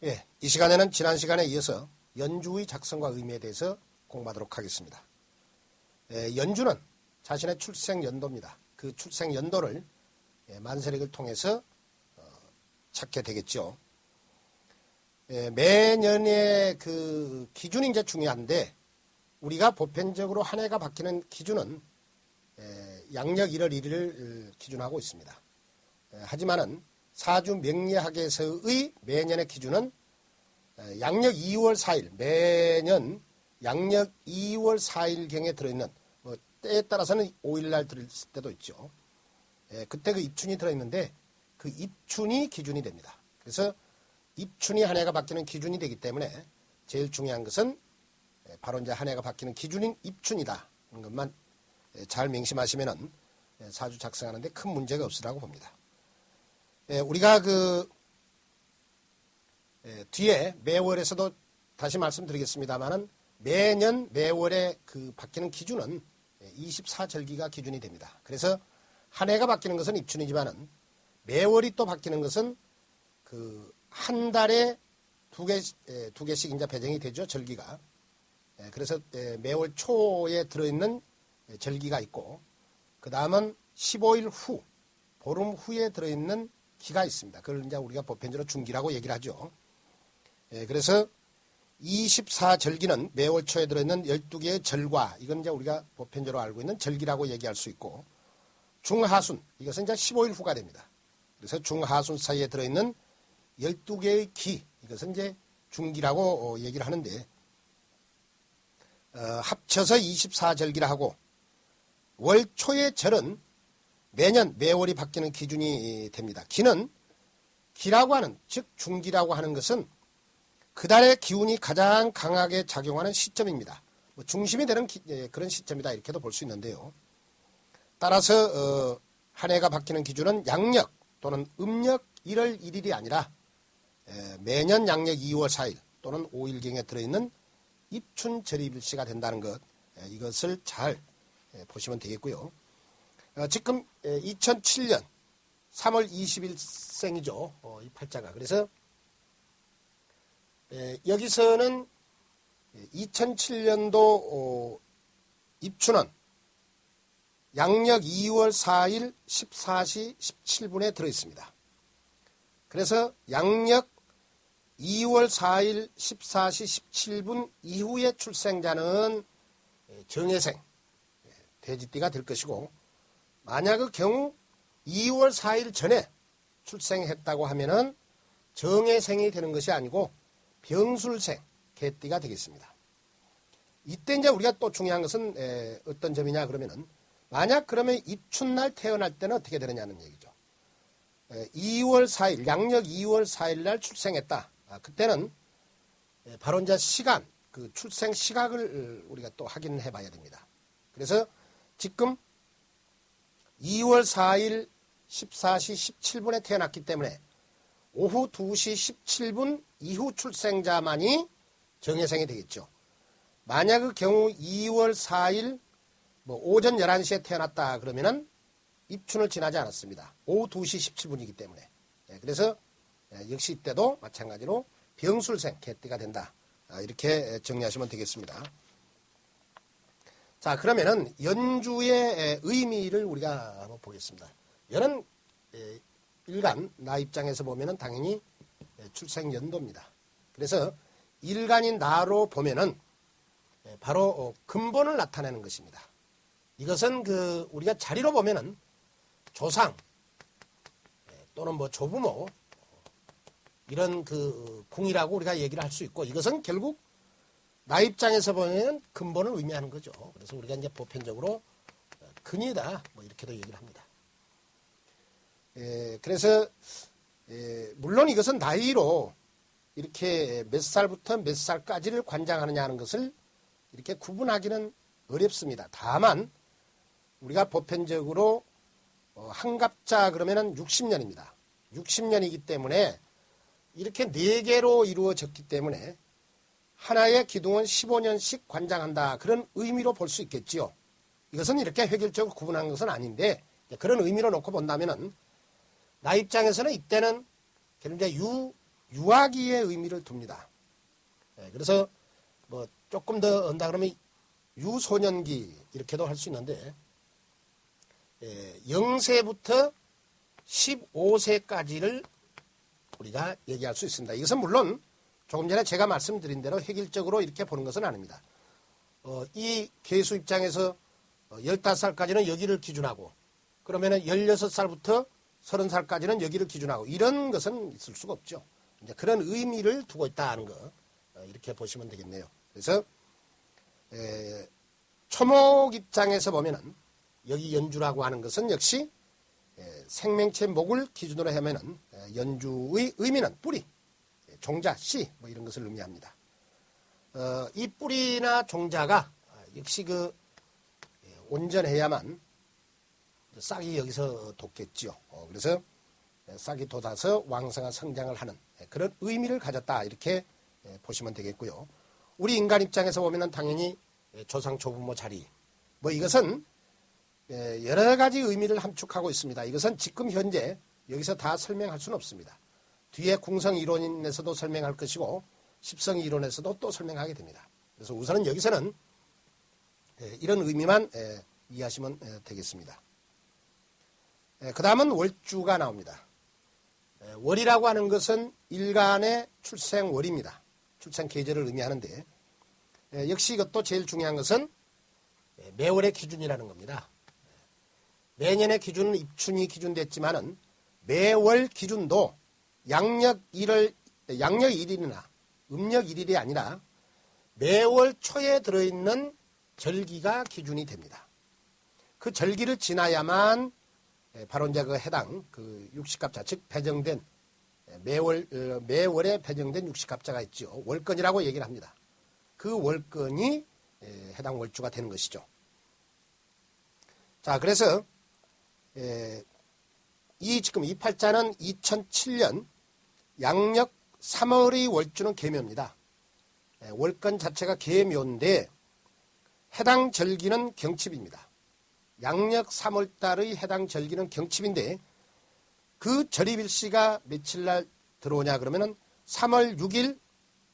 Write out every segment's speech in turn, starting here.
예, 이 시간에는 지난 시간에 이어서 연주의 작성과 의미에 대해서 공부하도록 하겠습니다. 연주는 자신의 출생 연도입니다. 그 출생 연도를 만세력을 통해서 찾게 되겠죠. 매년의 그 기준이 이제 중요한데, 우리가 보편적으로 한 해가 바뀌는 기준은 양력 1월 1일을 기준하고 있습니다. 하지만은 사주 명리학에서의 매년의 기준은 양력 2월 4일, 매년 양력 2월 4일경에 들어있는, 뭐 때에 따라서는 5일날 들어있을 때도 있죠. 그때 그 입춘이 들어있는데 그 입춘이 기준이 됩니다. 그래서 입춘이 한 해가 바뀌는 기준이 되기 때문에 제일 중요한 것은 바로 이제 한 해가 바뀌는 기준인 입춘이다. 그런 것만 잘 명심하시면은 사주 작성하는데 큰 문제가 없으라고 봅니다. 우리가 그 뒤에 매월에서도 다시 말씀드리겠습니다만은 매년 매월에 그 바뀌는 기준은 24절기가 기준이 됩니다. 그래서 한 해가 바뀌는 것은 입춘이지만은 매월이 또 바뀌는 것은 그 한 달에 두 개씩 이제 배정이 되죠, 절기가. 그래서 매월 초에 들어있는 절기가 있고, 그 다음은 15일 후, 보름 후에 들어있는 기가 있습니다. 그걸 이제 우리가 보편적으로 중기라고 얘기를 하죠. 그래서 24절기는 매월 초에 들어있는 12개의 절과, 이건 이제 우리가 보편적으로 알고 있는 절기라고 얘기할 수 있고, 중하순, 이것은 이제 15일 후가 됩니다. 그래서 중하순 사이에 들어있는 12개의 기, 이것은 이제 중기라고 얘기를 하는데, 합쳐서 24절기라 하고, 월 초의 절은 매년 매월이 바뀌는 기준이 됩니다. 기는 기라고 하는, 즉 중기라고 하는 것은 그 달의 기운이 가장 강하게 작용하는 시점입니다. 뭐 중심이 되는 그런 시점이다, 이렇게도 볼 수 있는데요. 따라서 한 해가 바뀌는 기준은 양력 또는 음력 1월 1일이 아니라 매년 양력 2월 4일 또는 5일경에 들어있는 입춘절입일시가 된다는 것, 이것을 잘 보시면 되겠고요. 지금 2007년 3월 20일생이죠, 이 팔자가. 그래서 여기서는 2007년도 입춘은 양력 2월 4일 14시 17분에 들어있습니다. 그래서 양력 2월 4일 14시 17분 이후에 출생자는 정해생, 돼지띠가 될 것이고, 만약 그 경우 2월 4일 전에 출생했다고 하면은 정해생이 되는 것이 아니고 병술생, 개띠가 되겠습니다. 이때 이제 우리가 또 중요한 것은 어떤 점이냐 그러면은, 만약 그러면 입춘날 태어날 때는 어떻게 되느냐는 얘기죠. 2월 4일, 양력 2월 4일 날 출생했다. 그때는 바로 이제 시간, 그 출생 시각을 우리가 또 확인해 봐야 됩니다. 그래서 지금 2월 4일 14시 17분에 태어났기 때문에 오후 2시 17분 이후 출생자만이 정해생이 되겠죠. 만약 그 경우 2월 4일 뭐 오전 11시에 태어났다 그러면은 입춘을 지나지 않았습니다. 오후 2시 17분이기 때문에. 그래서 역시 이때도 마찬가지로 병술생, 개띠가 된다. 이렇게 정리하시면 되겠습니다. 자, 그러면은 연주의 의미를 우리가 한번 보겠습니다. 연은 일간, 나 입장에서 보면은 당연히 출생 연도입니다. 그래서 일간인 나로 보면은 바로 근본을 나타내는 것입니다. 이것은 그 우리가 자리로 보면은 조상 또는 뭐 조부모 이런 그 궁이라고 우리가 얘기를 할 수 있고, 이것은 결국 나 입장에서 보면 근본을 의미하는 거죠. 그래서 우리가 이제 보편적으로 근이다 뭐 이렇게도 얘기를 합니다. 그래서 물론 이것은 나이로 이렇게 몇 살부터 몇 살까지를 관장하느냐 하는 것을 이렇게 구분하기는 어렵습니다. 다만 우리가 보편적으로 한갑자 그러면은 60년입니다. 60년이기 때문에 이렇게 4개로 이루어졌기 때문에 하나의 기둥은 15년씩 관장한다, 그런 의미로 볼 수 있겠지요. 이것은 이렇게 획일적으로 구분한 것은 아닌데, 그런 의미로 놓고 본다면은 나 입장에서는 이때는 이제 유아기의 의미를 둡니다. 그래서 뭐 조금 더 언다 그러면 유소년기 이렇게도 할 수 있는데 0세부터 15세까지를 우리가 얘기할 수 있습니다. 이것은 물론 조금 전에 제가 말씀드린 대로 획일적으로 이렇게 보는 것은 아닙니다. 이 개수 입장에서 15살까지는 여기를 기준하고 그러면 16살부터 30살까지는 여기를 기준하고 이런 것은 있을 수가 없죠. 이제 그런 의미를 두고 있다는 거 이렇게 보시면 되겠네요. 그래서 초목 입장에서 보면은 여기 연주라고 하는 것은 역시 생명체 목을 기준으로 하면은 연주의 의미는 뿌리, 종자, 씨 뭐 이런 것을 의미합니다. 이 뿌리나 종자가 역시 그 온전해야만 싹이 여기서 돋겠지요. 그래서 싹이 돋아서 왕성한 성장을 하는 그런 의미를 가졌다 이렇게 보시면 되겠고요. 우리 인간 입장에서 보면은 당연히 조상 조부모 자리 뭐 이것은 여러 가지 의미를 함축하고 있습니다. 이것은 지금 현재 여기서 다 설명할 수는 없습니다. 뒤에 궁성 이론에서도 설명할 것이고 십성 이론에서도 또 설명하게 됩니다. 그래서 우선은 여기서는 이런 의미만 이해하시면 되겠습니다. 그 다음은 월주가 나옵니다. 월이라고 하는 것은 일간의 출생월입니다. 출생 계절을 의미하는데 역시 이것도 제일 중요한 것은 매월의 기준이라는 겁니다. 매년의 기준은 입춘이 기준됐지만은 매월 기준도 양력 1일이나 음력 1일이 아니라 매월 초에 들어있는 절기가 기준이 됩니다. 그 절기를 지나야만 바로 이제 그 해당 그 육식갑자 즉 배정된 매월에 배정된 육식갑자가 있죠. 월건이라고 얘기를 합니다. 그 월건이 해당 월주가 되는 것이죠. 자, 그래서 지금 이 팔자는 2007년 양력 3월의 월주는 계묘입니다. 월건 자체가 계묘인데 해당 절기는 경칩입니다. 양력 3월달의 해당 절기는 경칩인데 그 절입일시가 며칠 날 들어오냐 그러면은 3월 6일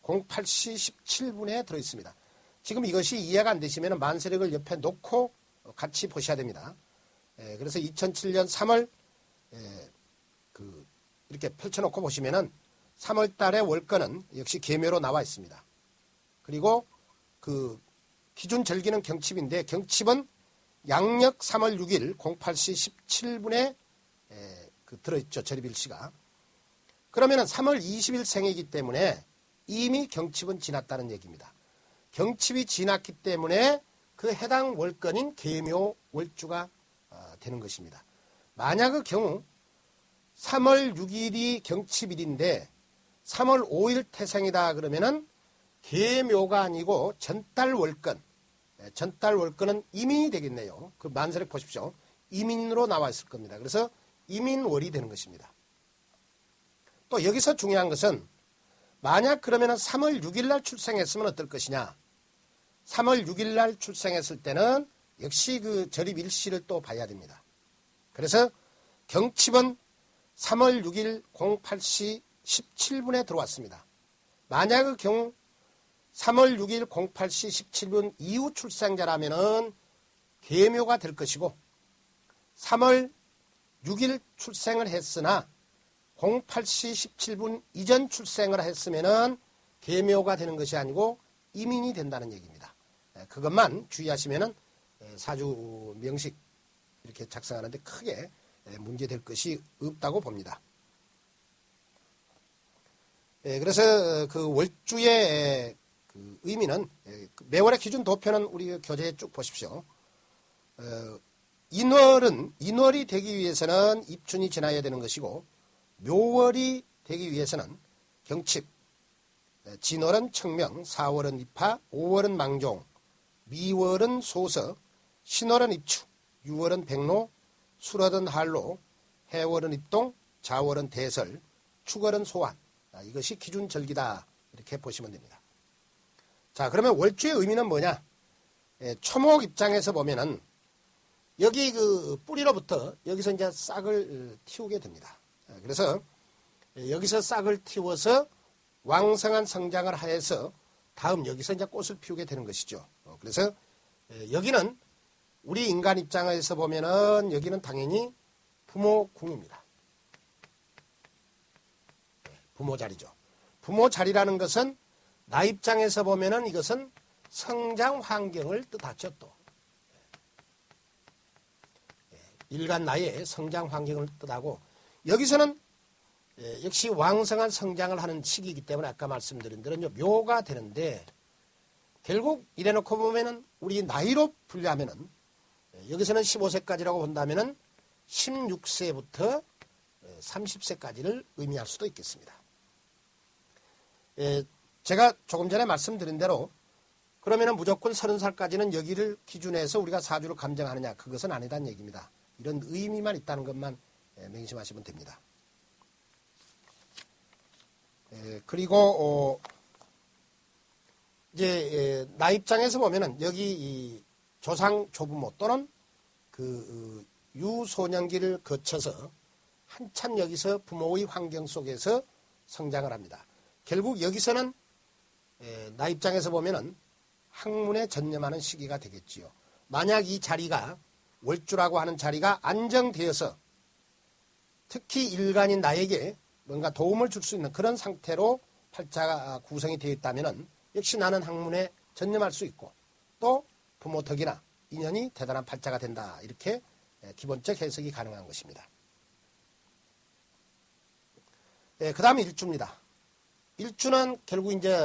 08시 17분에 들어있습니다. 지금 이것이 이해가 안 되시면 만세력을 옆에 놓고 같이 보셔야 됩니다. 그래서 2007년 3월 이렇게 펼쳐놓고 보시면은 3월 달의 월건은 역시 계묘로 나와 있습니다. 그리고 그 기준 절기는 경칩인데 경칩은 양력 3월 6일 08시 17분에 들어있죠. 절입일시가. 그러면은 3월 20일 생이기 때문에 이미 경칩은 지났다는 얘기입니다. 경칩이 지났기 때문에 그 해당 월건인 계묘 월주가 되는 것입니다. 만약의 경우 3월 6일이 경칩일인데 3월 5일 태생이다 그러면은 계묘가 아니고 전달 월건, 전달 월건은 이민이 되겠네요. 그 만세력 보십시오. 이민으로 나와 있을 겁니다. 그래서 이민월이 되는 것입니다. 또 여기서 중요한 것은 만약 그러면은 3월 6일 날 출생했으면 어떨 것이냐. 3월 6일 날 출생했을 때는 역시 그 절입일시를 또 봐야 됩니다. 그래서 경칩은 3월 6일 08시 17분에 들어왔습니다. 만약의 경우 3월 6일 08시 17분 이후 출생자라면은 계묘가 될 것이고 3월 6일 출생을 했으나 08시 17분 이전 출생을 했으면은 계묘가 되는 것이 아니고 이민이 된다는 얘기입니다. 그것만 주의하시면은 사주 명식 이렇게 작성하는데 크게 문제될 것이 없다고 봅니다. 그래서 그 월주의 그 의미는 매월의 기준 도표는 우리 교재에 쭉 보십시오. 인월이 되기 위해서는 입춘이 지나야 되는 것이고 묘월이 되기 위해서는 경칩, 진월은 청명, 4월은 입하, 5월은 망종, 미월은 소서, 신월은 입추, 6월은 백로, 술월은 한로, 해월은 입동, 자월은 대설, 축월은 소환. 이것이 기준절기다 이렇게 보시면 됩니다. 자, 그러면 월주의 의미는 뭐냐? 초목 입장에서 보면은 여기 그 뿌리로부터 여기서 이제 싹을 틔우게 됩니다. 그래서 여기서 싹을 틔워서 왕성한 성장을 하여서 다음 여기서 이제 꽃을 피우게 되는 것이죠. 그래서 여기는 우리 인간 입장에서 보면은 여기는 당연히 부모 궁입니다. 부모 자리죠. 부모 자리라는 것은 나 입장에서 보면은 이것은 성장 환경을 뜻하죠. 또 일간 나의 성장 환경을 뜻하고 여기서는 역시 왕성한 성장을 하는 시기이기 때문에 아까 말씀드린 대로 묘가 되는데 결국 이래놓고 보면은 우리 나이로 분류하면은 여기서는 15세까지라고 본다면은 16세부터 30세까지를 의미할 수도 있겠습니다. 제가 조금 전에 말씀드린 대로 그러면은 무조건 30살까지는 여기를 기준해서 우리가 사주를 감정하느냐 그것은 아니다는 얘기입니다. 이런 의미만 있다는 것만 명심하시면 됩니다. 그리고 이제 나 입장에서 보면은 여기 이 조상 조부모 또는 그 유소년기를 거쳐서 한참 여기서 부모의 환경 속에서 성장을 합니다. 결국 여기서는 나 입장에서 보면은 학문에 전념하는 시기가 되겠지요. 만약 이 자리가 월주라고 하는 자리가 안정되어서 특히 일간인 나에게 뭔가 도움을 줄 수 있는 그런 상태로 팔자가 구성이 되어 있다면 역시 나는 학문에 전념할 수 있고 또 부모 덕이나 인연이 대단한 팔자가 된다. 이렇게 기본적 해석이 가능한 것입니다. 그 다음에 일주입니다. 일주는 결국 이제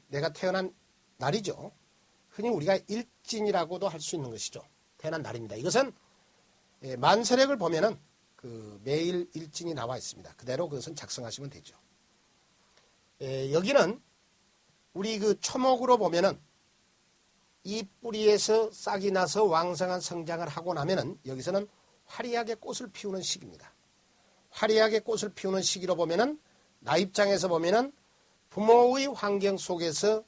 내가 태어난 날이죠. 흔히 우리가 일진이라고도 할 수 있는 것이죠. 태어난 날입니다. 이것은 만세력을 보면은 매일 일진이 나와 있습니다. 그대로 그것은 작성하시면 되죠. 여기는 우리 초목으로 보면은 이 뿌리에서 싹이 나서 왕성한 성장을 하고 나면은 여기서는 화려하게 꽃을 피우는 시기입니다. 화려하게 꽃을 피우는 시기로 보면은 나 입장에서 보면은 부모의 환경 속에서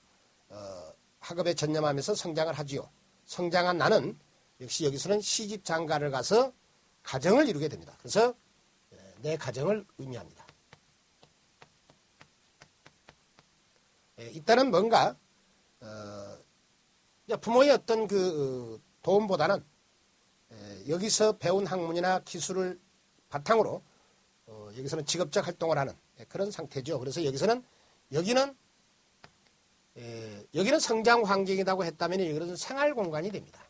학업에 전념하면서 성장을 하지요. 성장한 나는 역시 여기서는 시집 장가를 가서 가정을 이루게 됩니다. 그래서 내 가정을 의미합니다. 이때는 뭔가 부모의 어떤 도움보다는 여기서 배운 학문이나 기술을 바탕으로 여기서는 직업적 활동을 하는 그런 상태죠. 그래서 여기는 성장 환경이라고 했다면 여기는 생활 공간이 됩니다.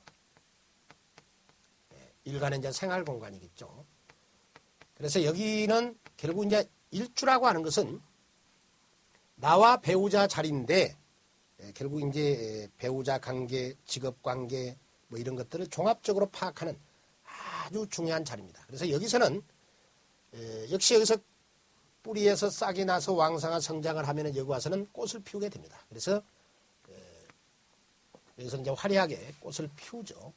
일간의 이제 생활 공간이겠죠. 그래서 여기는 결국 이제 일주라고 하는 것은 나와 배우자 자리인데 결국 이제 배우자 관계, 직업 관계 뭐 이런 것들을 종합적으로 파악하는 아주 중요한 자리입니다. 그래서 여기서는 역시 여기서 뿌리에서 싹이 나서 왕성한 성장을 하면 여기 와서는 꽃을 피우게 됩니다. 그래서 여기서 이제 화려하게 꽃을 피우죠.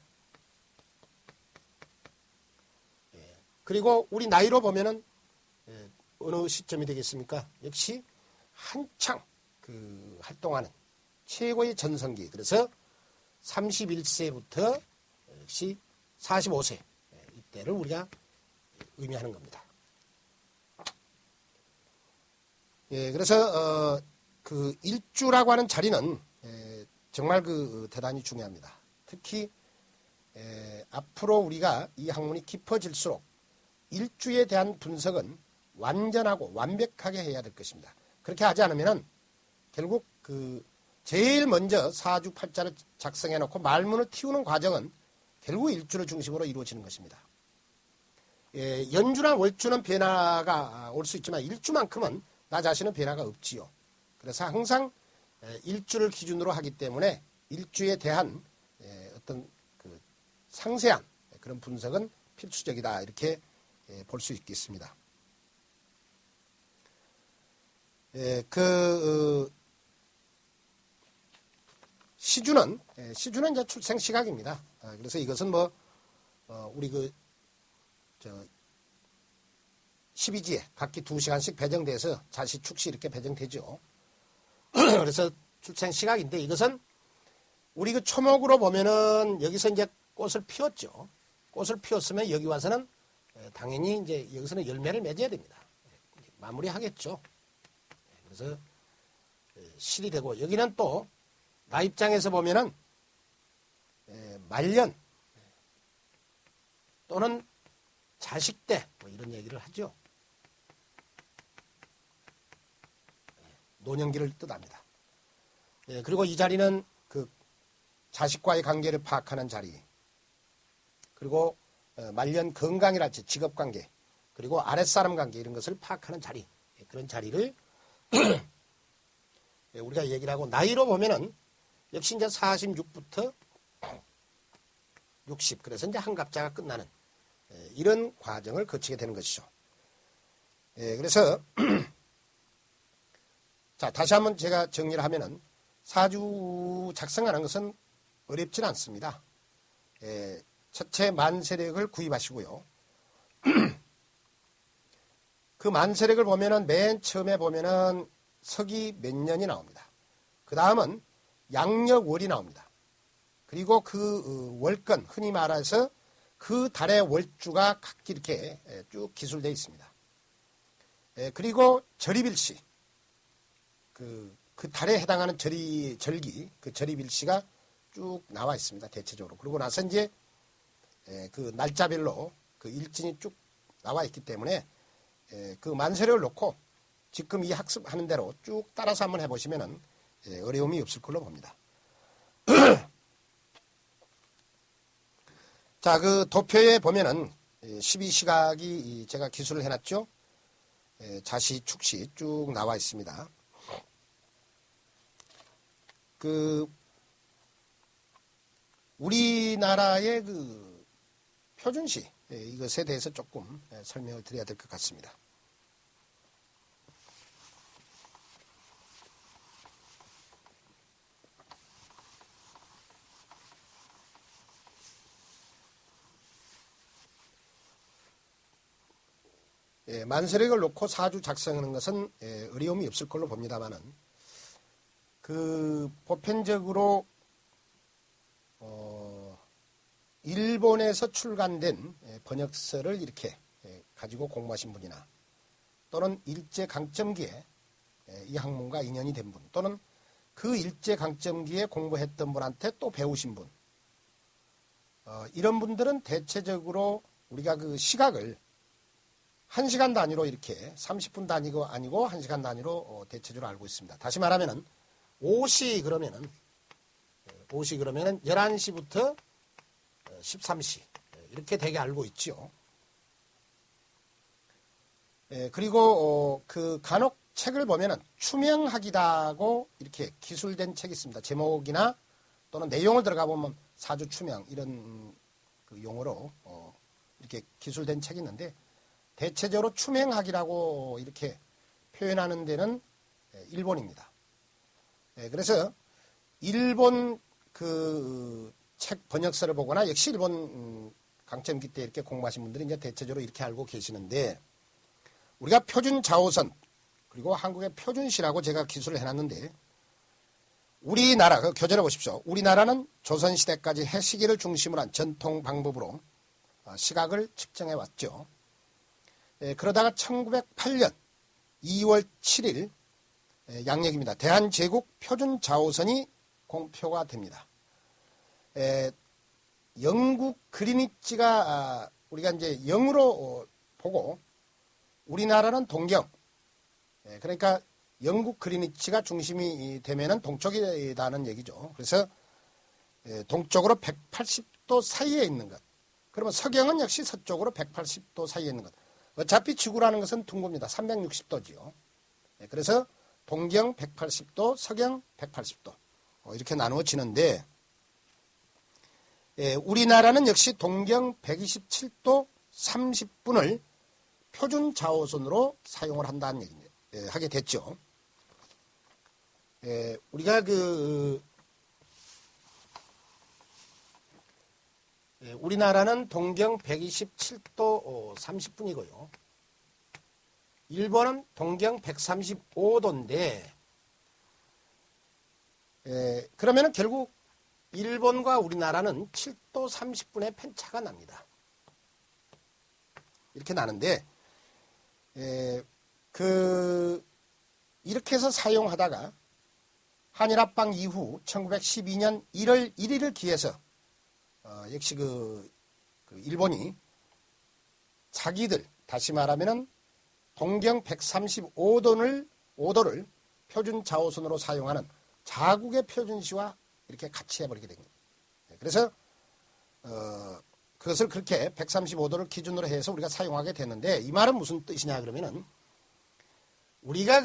그리고 우리 나이로 보면은 어느 시점이 되겠습니까? 역시 한창 활동하는 최고의 전성기. 그래서 31세부터 역시 45세 이때를 우리가 의미하는 겁니다. 그래서 일주라고 하는 자리는 정말 대단히 중요합니다. 특히 앞으로 우리가 이 학문이 깊어질수록 일주에 대한 분석은 완전하고 완벽하게 해야 될 것입니다. 그렇게 하지 않으면 결국 제일 먼저 사주팔자를 작성해 놓고 말문을 틔우는 과정은 결국 일주를 중심으로 이루어지는 것입니다. 연주나 월주는 변화가 올 수 있지만 일주만큼은 나 자신은 변화가 없지요. 그래서 항상 일주를 기준으로 하기 때문에 일주에 대한 어떤 상세한 그런 분석은 필수적이다. 이렇게 볼 수 있겠습니다. 시주는 이제 출생 시각입니다. 그래서 이것은 우리 12지에 각기 2시간씩 배정돼서 자시, 축시 이렇게 배정되죠. 그래서 출생 시각인데 이것은 우리 초목으로 보면은 여기서 이제 꽃을 피웠죠. 꽃을 피웠으면 여기 와서는 당연히 이제 여기서는 열매를 맺어야 됩니다. 마무리하겠죠. 그래서 실이 되고, 여기는 또 나 입장에서 보면은 말년 또는 자식 때 뭐 이런 얘기를 하죠. 노년기를 뜻합니다. 그리고 이 자리는 그 자식과의 관계를 파악하는 자리, 그리고 말년 건강이랄지 직업관계, 그리고 아랫사람 관계 이런 것을 파악하는 자리, 그런 자리를 우리가 얘기를 하고, 나이로 보면은 역시 이제 46부터 60, 그래서 이제 한갑자가 끝나는 이런 과정을 거치게 되는 것이죠. 그래서 자, 다시 한번 제가 정리를 하면은 사주 작성하는 것은 어렵진 않습니다. 첫째 만세력을 구입하시고요. 그 만세력을 보면은 맨 처음에 보면은 석이 몇 년이 나옵니다. 그 다음은 양력월이 나옵니다. 그리고 그 월권, 흔히 말해서 그 달의 월주가 각기 이렇게 쭉 기술되어 있습니다. 그리고 절입일시, 그 달에 해당하는 절기, 그 절입일시가 쭉 나와 있습니다. 대체적으로. 그러고 나서 이제 그 날짜별로 그 일진이 쭉 나와 있기 때문에 그 만세력을 놓고 지금 이 학습하는 대로 쭉 따라서 한번 해보시면은 어려움이 없을 걸로 봅니다. 자, 그 도표에 보면은 12시각이 제가 기술을 해놨죠. 자시, 축시 쭉 나와 있습니다. 그 우리나라의 그 표준시 이것에 대해서 조금 설명을 드려야 될 것 같습니다. 만세력을 놓고 사주 작성하는 것은 어려움이 없을 걸로 봅니다만은, 그 보편적으로 일본에서 출간된 번역서를 이렇게 가지고 공부하신 분이나, 또는 일제 강점기에 이 학문과 인연이 된 분, 또는 그 일제 강점기에 공부했던 분한테 또 배우신 분, 이런 분들은 대체적으로 우리가 그 시각을 1시간 단위로 이렇게 30분 단위가 아니고 1시간 단위로 대체적으로 알고 있습니다. 다시 말하면은 5시 그러면은 11시부터 13시 이렇게 되게 알고 있죠. 그리고 그 간혹 책을 보면은 추명학이라고 이렇게 기술된 책이 있습니다. 제목이나 또는 내용을 들어가 보면 사주 추명 이런 그 용어로 이렇게 기술된 책이 있는데, 대체적으로 추명학이라고 이렇게 표현하는 데는 일본입니다. 그래서 일본 그 책 번역서를 보거나, 역시 일본 강점기 때 이렇게 공부하신 분들이 이제 대체적으로 이렇게 알고 계시는데, 우리가 표준 자오선 그리고 한국의 표준시라고 제가 기술을 해놨는데, 우리나라 그 교재를 보십시오. 우리나라는 조선시대까지 해시계를 중심으로 한 전통 방법으로 시각을 측정해 왔죠. 그러다가 1908년 2월 7일 양력입니다. 대한제국 표준자오선이 공표가 됩니다. 영국 그리니치가 우리가 이제 영으로 보고, 우리나라는 동경, 그러니까 영국 그리니치가 중심이 되면은 동쪽이라는 얘기죠. 그래서 동쪽으로 180도 사이에 있는 것. 그러면 서경은 역시 서쪽으로 180도 사이에 있는 것. 어차피 지구라는 것은 둥굽니다. 360도지요. 그래서 동경 180도, 서경 180도 이렇게 나누어지는데, 우리나라는 역시 동경 127도 30분을 표준 자오선으로 사용을 한다는 얘기입니다. 하게 됐죠. 우리가 우리나라는 동경 127도 30분이고요. 일본은 동경 135도인데, 그러면은 결국 일본과 우리나라는 7도 30분의 편차가 납니다. 이렇게 나는데, 이렇게 해서 사용하다가 한일합방 이후 1912년 1월 1일을 기해서 역시 일본이 자기들, 다시 말하면은 동경 135도를 표준 자오선으로 사용하는 자국의 표준시와 이렇게 같이 해버리게 된 겁니다. 그래서 그것을 그렇게 135도를 기준으로 해서 우리가 사용하게 됐는데, 이 말은 무슨 뜻이냐 그러면은, 우리가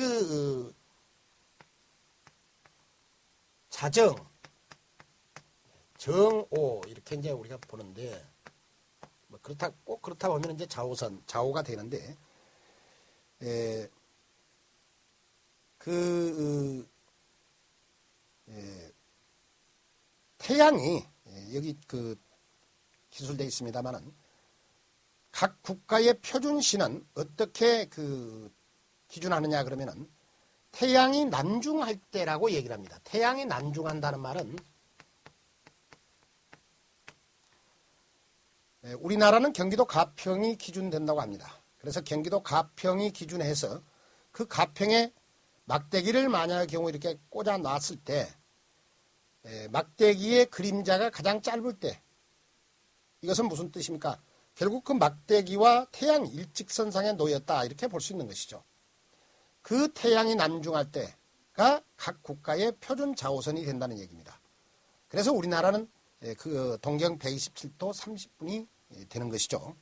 자정, 정오 이렇게 이제 우리가 보는데, 뭐 꼭 그렇다 보면 이제 자오선, 자오가 되는데, 태양이 여기 기술되어 있습니다만은, 각 국가의 표준시는 어떻게 기준하느냐 그러면은, 태양이 난중할 때라고 얘기를 합니다. 태양이 난중한다는 말은, 우리나라는 경기도 가평이 기준된다고 합니다. 그래서 경기도 가평이 기준해서 그 가평에 막대기를 만약의 경우 이렇게 꽂아 놨을 때, 막대기의 그림자가 가장 짧을 때, 이것은 무슨 뜻입니까? 결국 그 막대기와 태양이 일직선상에 놓였다, 이렇게 볼 수 있는 것이죠. 그 태양이 난중할 때가 각 국가의 표준 자오선이 된다는 얘기입니다. 그래서 우리나라는 동경 127도 30분이 되는 것이죠.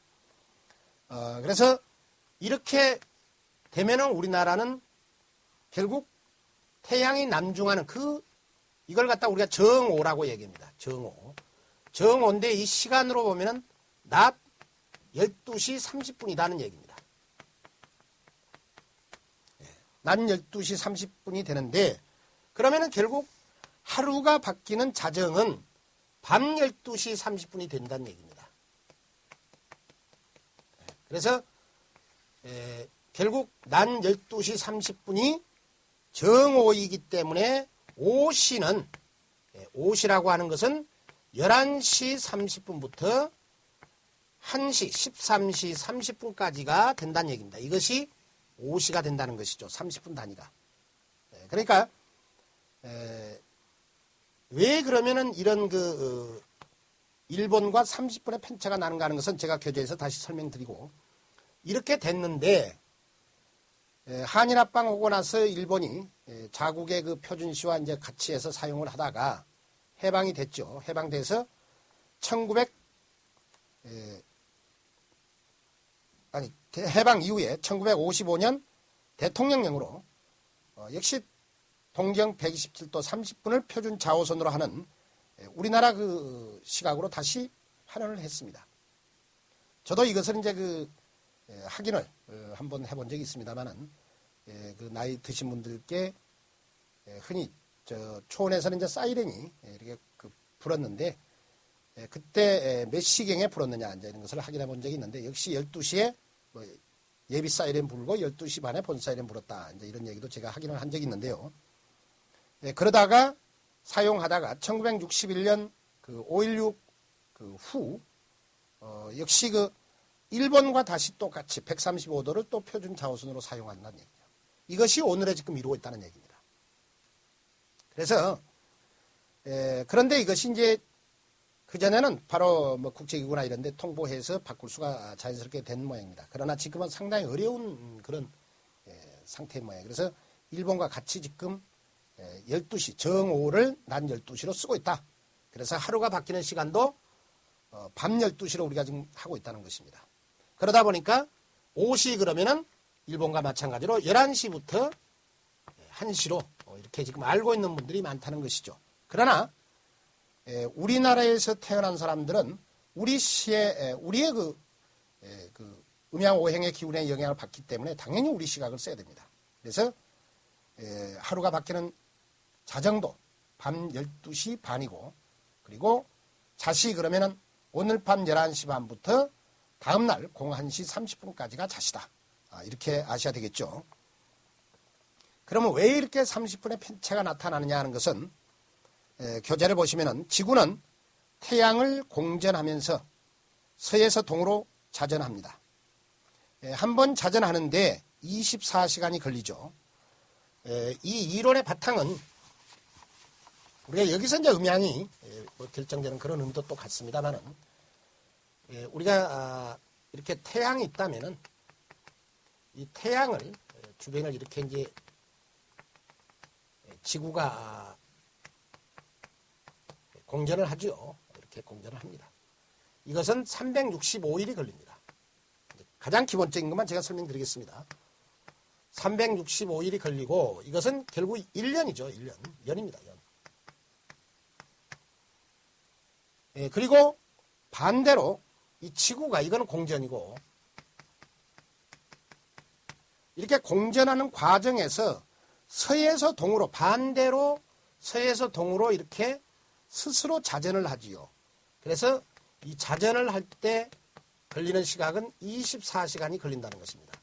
그래서 이렇게 되면은 우리나라는 결국 태양이 남중하는 이걸 갖다 우리가 정오라고 얘기합니다. 정오. 정오인데 이 시간으로 보면은 낮 12시 30분이라는 얘기입니다. 낮 12시 30분이 되는데, 그러면은 결국 하루가 바뀌는 자정은 밤 12시 30분이 된다는 얘기입니다. 그래서 결국 낮 12시 30분이 정오이기 때문에 오시는, 오시라고 하는 것은 11시 30분부터 1시, 13시 30분까지가 된다는 얘기입니다. 이것이 오시가 된다는 것이죠. 30분 단위가. 그러니까 왜 그러면은 이런 일본과 30분의 편차가 나는가 하는 것은 제가 교재에서 다시 설명드리고, 이렇게 됐는데, 한일합방 오고 나서 일본이 자국의 표준시와 이제 같이 해서 사용을 하다가 해방이 됐죠. 해방돼서 해방 이후에 1955년 대통령령으로 역시 동경 127도 30분을 표준 자오선으로 하는 우리나라 시각으로 다시 환원을 했습니다. 저도 이것을 이제 확인을 한번 해본 적이 있습니다만은, 나이 드신 분들께 흔히 초원에서는 이제 사이렌이 이렇게 불었는데, 그때 몇 시경에 불었느냐 이제 이런 것을 확인해 본 적이 있는데, 역시 12시에 예비 사이렌 불고 12시 반에 본 사이렌 불었다, 이제 이런 얘기도 제가 확인을 한 적이 있는데요. 그러다가 사용하다가 1961년 5.16 후 역시 일본과 다시 똑같이 135도를 또 표준 자오선으로 사용한다는 얘기죠. 이것이 오늘에 지금 이루고 있다는 얘기입니다. 그래서 그런데 이것이 이제 그전에는 바로 국제기구나 이런 데 통보해서 바꿀 수가 자연스럽게 된 모양입니다. 그러나 지금은 상당히 어려운 그런 상태의 모양이에요. 그래서 일본과 같이 지금 12시, 정오를 낮 12시로 쓰고 있다. 그래서 하루가 바뀌는 시간도 밤 12시로 우리가 지금 하고 있다는 것입니다. 그러다 보니까 오시 그러면은 일본과 마찬가지로 11시부터 1시로 이렇게 지금 알고 있는 분들이 많다는 것이죠. 그러나 우리나라에서 태어난 사람들은 우리의 음양 오행의 기운의 영향을 받기 때문에 당연히 우리 시각을 써야 됩니다. 그래서 하루가 바뀌는 자정도 밤 12시 반이고, 그리고 자시 그러면은 오늘 밤 11시 반부터 다음날 01시 30분까지가 자시다. 이렇게 아셔야 되겠죠. 그러면 왜 이렇게 30분의 편차가 나타나느냐 하는 것은, 교재를 보시면은 지구는 태양을 공전하면서 서에서 동으로 자전합니다. 한번 자전하는데 24시간이 걸리죠. 이 이론의 바탕은 우리가 여기서 이제 음양이 뭐 결정되는 그런 의미도 또 같습니다만은 우리가 이렇게 태양이 있다면은 이 태양을 주변을 이렇게 이제 지구가 공전을 하죠. 이렇게 공전을 합니다. 이것은 365일이 걸립니다. 가장 기본적인 것만 제가 설명드리겠습니다. 365일이 걸리고 이것은 결국 1년이죠. 1년. 연입니다. 연. 그리고 반대로 이 지구가 이거는 공전이고 이렇게 공전하는 과정에서 서에서 동으로 반대로 서에서 동으로 이렇게 스스로 자전을 하지요. 그래서 이 자전을 할 때 걸리는 시각은 24시간이 걸린다는 것입니다.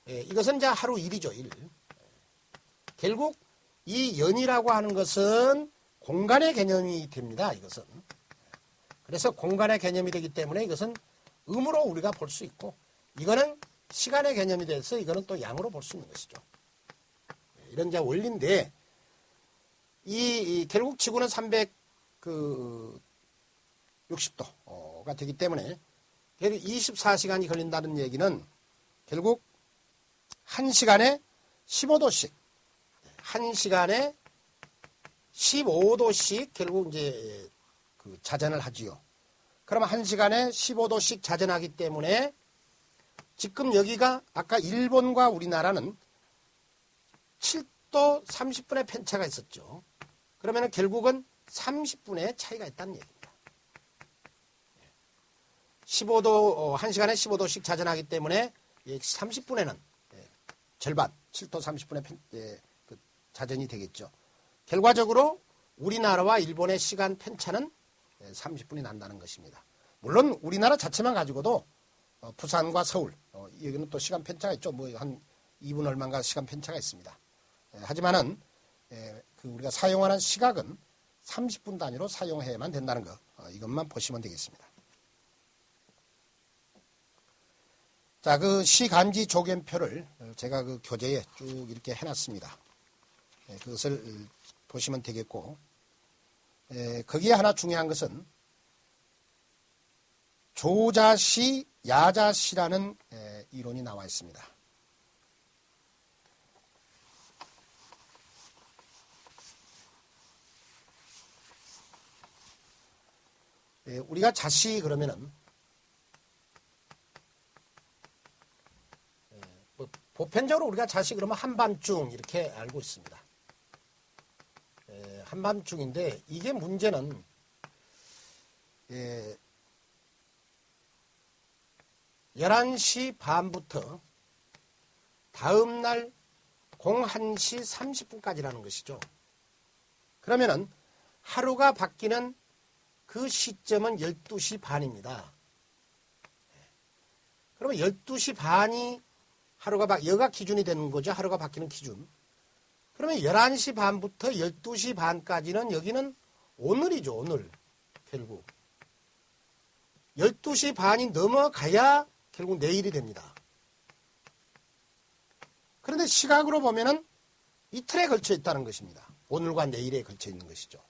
이것은 이제 하루 일이죠. 일. 결국 이 연이라고 하는 것은 공간의 개념이 됩니다. 이것은. 그래서 공간의 개념이 되기 때문에 이것은 음으로 우리가 볼 수 있고 이거는 시간의 개념이 돼서 이거는 또 양으로 볼 수 있는 것이죠. 이런 이제 원리인데 이 결국 지구는 360도가 되기 때문에 결국 24시간이 걸린다는 얘기는 결국 1시간에 15도씩 1시간에 15도씩 결국 이제 그 자전을 하지요. 그러면 1시간에 15도씩 자전하기 때문에 지금 여기가 아까 일본과 우리나라는 7도 30분의 편차가 있었죠. 그러면 결국은 30분의 차이가 있다는 얘기입니다. 15도, 1시간에 15도씩 자전하기 때문에 30분에는 절반, 7도 30분의 자전이 되겠죠. 결과적으로 우리나라와 일본의 시간 편차는 30분이 난다는 것입니다. 물론 우리나라 자체만 가지고도 부산과 서울, 여기는 또 시간 편차가 있죠. 뭐 한 2분 얼마인가 시간 편차가 있습니다. 하지만은 우리가 사용하는 시각은 30분 단위로 사용해야만 된다는 거, 이것만 보시면 되겠습니다. 자, 그 시간지 조견표를 제가 그 교재에 쭉 이렇게 해놨습니다. 그것을 보시면 되겠고, 거기에 하나 중요한 것은 조자시, 야자시라는 이론이 나와 있습니다. 우리가 자시 그러면은 보편적으로 우리가 자시 그러면 한밤중 이렇게 알고 있습니다. 한밤중인데 이게 문제는 11시 반부터 다음날 01시 30분까지라는 것이죠. 그러면은 하루가 바뀌는 그 시점은 12시 반입니다. 그러면 12시 반이 여가 기준이 되는 거죠. 하루가 바뀌는 기준. 그러면 11시 반부터 12시 반까지는 여기는 오늘이죠. 오늘. 결국. 12시 반이 넘어가야 결국 내일이 됩니다. 그런데 시각으로 보면은 이틀에 걸쳐 있다는 것입니다. 오늘과 내일에 걸쳐 있는 것이죠.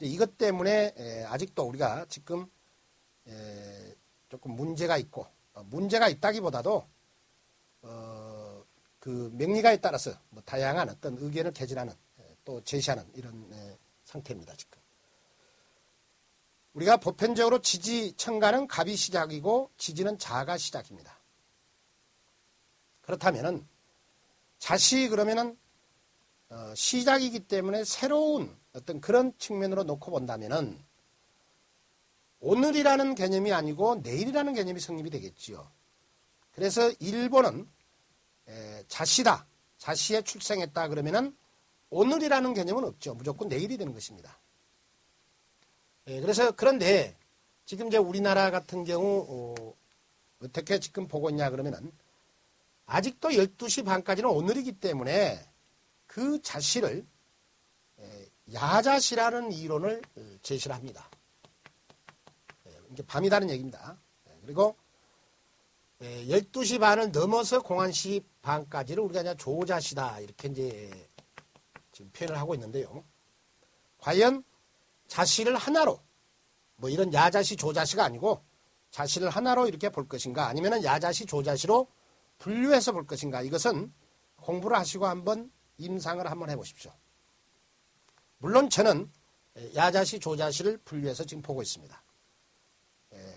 이것 때문에 아직도 우리가 지금 조금 문제가 있고, 문제가 있다기보다도 그 명리가에 따라서 뭐 다양한 어떤 의견을 개진하는 또 제시하는 이런 상태입니다. 지금 우리가 보편적으로 지지천간은 갑이 시작이고 지지는 자가 시작입니다. 그렇다면은 자시 그러면은 시작이기 때문에 새로운 어떤 그런 측면으로 놓고 본다면은 오늘이라는 개념이 아니고 내일이라는 개념이 성립이 되겠지요. 그래서 일본은 자시다, 자시에 출생했다 그러면은 오늘이라는 개념은 없죠. 무조건 내일이 되는 것입니다. 그래서 그런데 지금 이제 우리나라 같은 경우 어떻게 지금 보고 있냐 그러면은 아직도 12시 반까지는 오늘이기 때문에 그 자시를 야자시라는 이론을 제시를 합니다. 이게 밤이다는 얘기입니다. 그리고 12시 반을 넘어서 공안 시 반까지를 우리가 이제 조자시다 이렇게 이제 지금 표현을 하고 있는데요. 과연 자시를 하나로 뭐 이런 야자시 조자시가 아니고 자시를 하나로 이렇게 볼 것인가 아니면은 야자시 조자시로 분류해서 볼 것인가 이것은 공부를 하시고 한번 임상을 한번 해보십시오. 물론 저는 야자시 조자시를 분류해서 지금 보고 있습니다.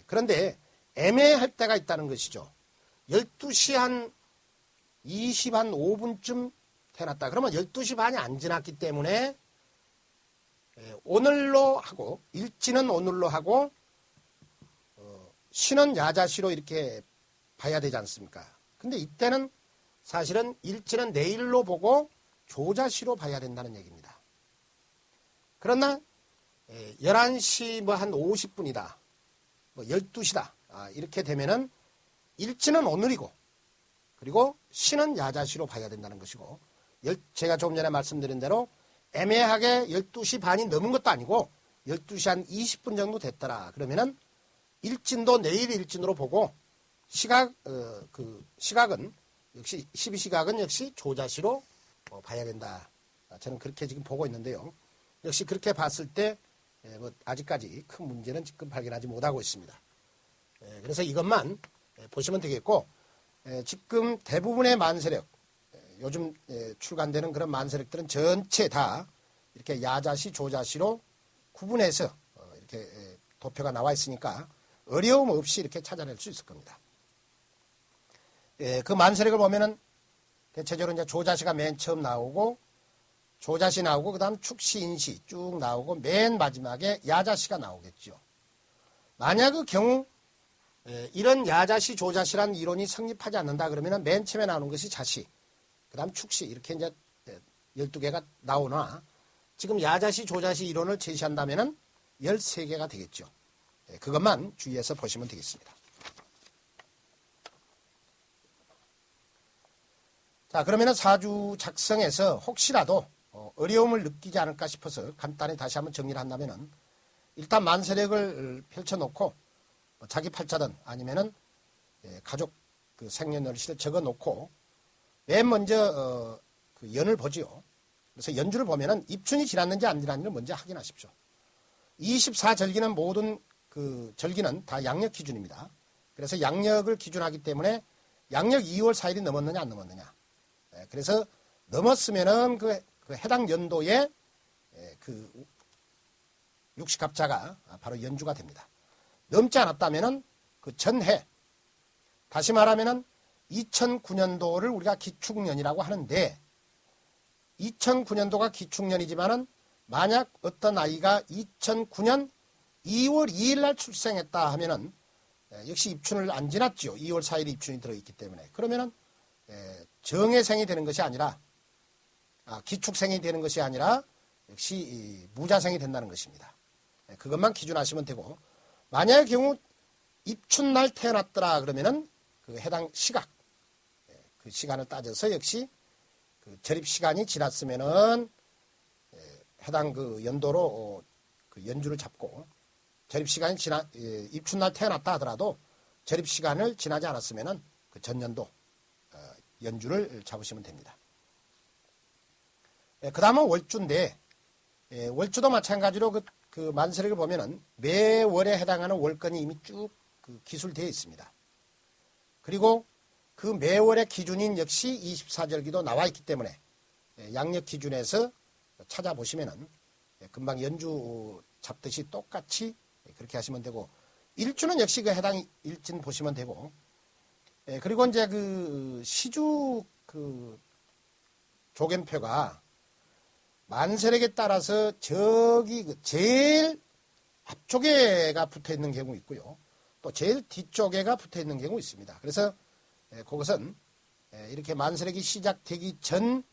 그런데 애매할 때가 있다는 것이죠. 12시 한 20, 한 5분쯤 태어났다. 그러면 12시 반이 안 지났기 때문에 오늘로 하고 일지는 오늘로 하고 시는 야자시로 이렇게 봐야 되지 않습니까? 근데 이때는 사실은 일지는 내일로 보고 조자시로 봐야 된다는 얘기입니다. 그러나 11시 뭐 한 50분이다. 뭐 12시다. 이렇게 되면은 일지는 오늘이고 그리고 시는 야자시로 봐야 된다는 것이고 제가 조금 전에 말씀드린 대로 애매하게 12시 반이 넘은 것도 아니고 12시 한 20분 정도 됐더라. 그러면은 일진도 내일 일진으로 보고 시각은 역시 12시각은 역시 조자시로 봐야 된다. 저는 그렇게 지금 보고 있는데요. 역시 그렇게 봤을 때 뭐 아직까지 큰 문제는 지금 발견하지 못하고 있습니다. 그래서 이것만 보시면 되겠고 지금 대부분의 만세력 요즘 출간되는 그런 만세력들은 전체 다 이렇게 야자시 조자시로 구분해서 이렇게 도표가 나와 있으니까 어려움 없이 이렇게 찾아낼 수 있을 겁니다. 그 만세력을 보면은 대체적으로 이제 조자시가 맨 처음 나오고 조자시 나오고 그다음 축시 인시 쭉 나오고 맨 마지막에 야자시가 나오겠죠. 만약 그 경우 이런 야자시 조자시라는 이론이 성립하지 않는다 그러면은 맨 처음에 나오는 것이 자시 그다음 축시 이렇게 이제 12개가 나오나 지금 야자시 조자시 이론을 제시한다면은 13개가 되겠죠. 그것만 주의해서 보시면 되겠습니다. 자, 그러면은 사주 작성에서 혹시라도 어려움을 느끼지 않을까 싶어서 간단히 다시 한번 정리를 한다면은 일단 만세력을 펼쳐놓고 자기 팔자든 아니면은 가족 그 생년월일을 적어놓고 맨 먼저 그 연을 보지요. 그래서 연주를 보면은 입춘이 지났는지 안 지났는지를 먼저 확인하십시오. 24절기는 모든 그 절기는 다 양력 기준입니다. 그래서 양력을 기준하기 때문에 양력 2월 4일이 넘었느냐 안 넘었느냐. 그래서 넘었으면은 그 해당 연도에 그 육식갑자가 바로 연주가 됩니다. 넘지 않았다면은 그 전해 다시 말하면은 2009년도를 우리가 기축년이라고 하는데 2009년도가 기축년이지만은 만약 어떤 아이가 2009년 2월 2일 날 출생했다 하면은 역시 입춘을 안 지났죠. 2월 4일 입춘이 들어있기 때문에 그러면은 정해생이 되는 것이 아니라 기축생이 되는 것이 아니라 역시 무자생이 된다는 것입니다. 그것만 기준하시면 되고 만약의 경우 입춘날 태어났더라 그러면은 그 해당 시각 그 시간을 따져서 역시 그 절입 시간이 지났으면은 해당 그 연도로 그 연주를 잡고 절입 시간이 입춘날 태어났다 하더라도 절입 시간을 지나지 않았으면은 그 전년도 연주를 잡으시면 됩니다. 그 다음은 월주인데 월주도 마찬가지로 그 만세력을 보면은 매월에 해당하는 월건이 이미 쭉 그 기술되어 있습니다. 그리고 그 매월의 기준인 역시 24절기도 나와 있기 때문에 양력 기준에서 찾아보시면은 금방 연주 잡듯이 똑같이 그렇게 하시면 되고 일주는 역시 그 해당 일진 보시면 되고 그리고 이제 그 시주 그 조견표가 만세력에 따라서 저기 그 제일 앞쪽에가 붙어 있는 경우 있고요. 또 제일 뒤쪽에가 붙어 있는 경우 있습니다. 그래서 그것은 이렇게 만세력이 시작되기 전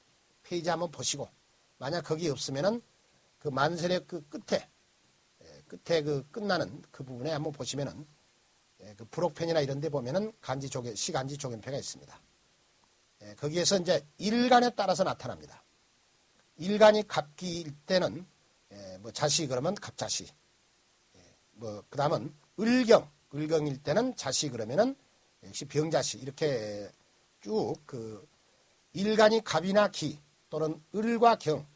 페이지 한번 보시고 만약 거기 없으면은 그 만세력 그 끝에 그 끝나는 그 부분에 한번 보시면은 그 부록펜이나 이런 데 보면은 시간지 조견표가 있습니다. 거기에서 이제 일간에 따라서 나타납니다. 일간이 갑기일 때는 뭐 자시 그러면 갑자시 뭐 그다음은 을경일 때는 자시 그러면은 역시 병자시 이렇게 쭉 그 일간이 갑이나 기 또는 을과 경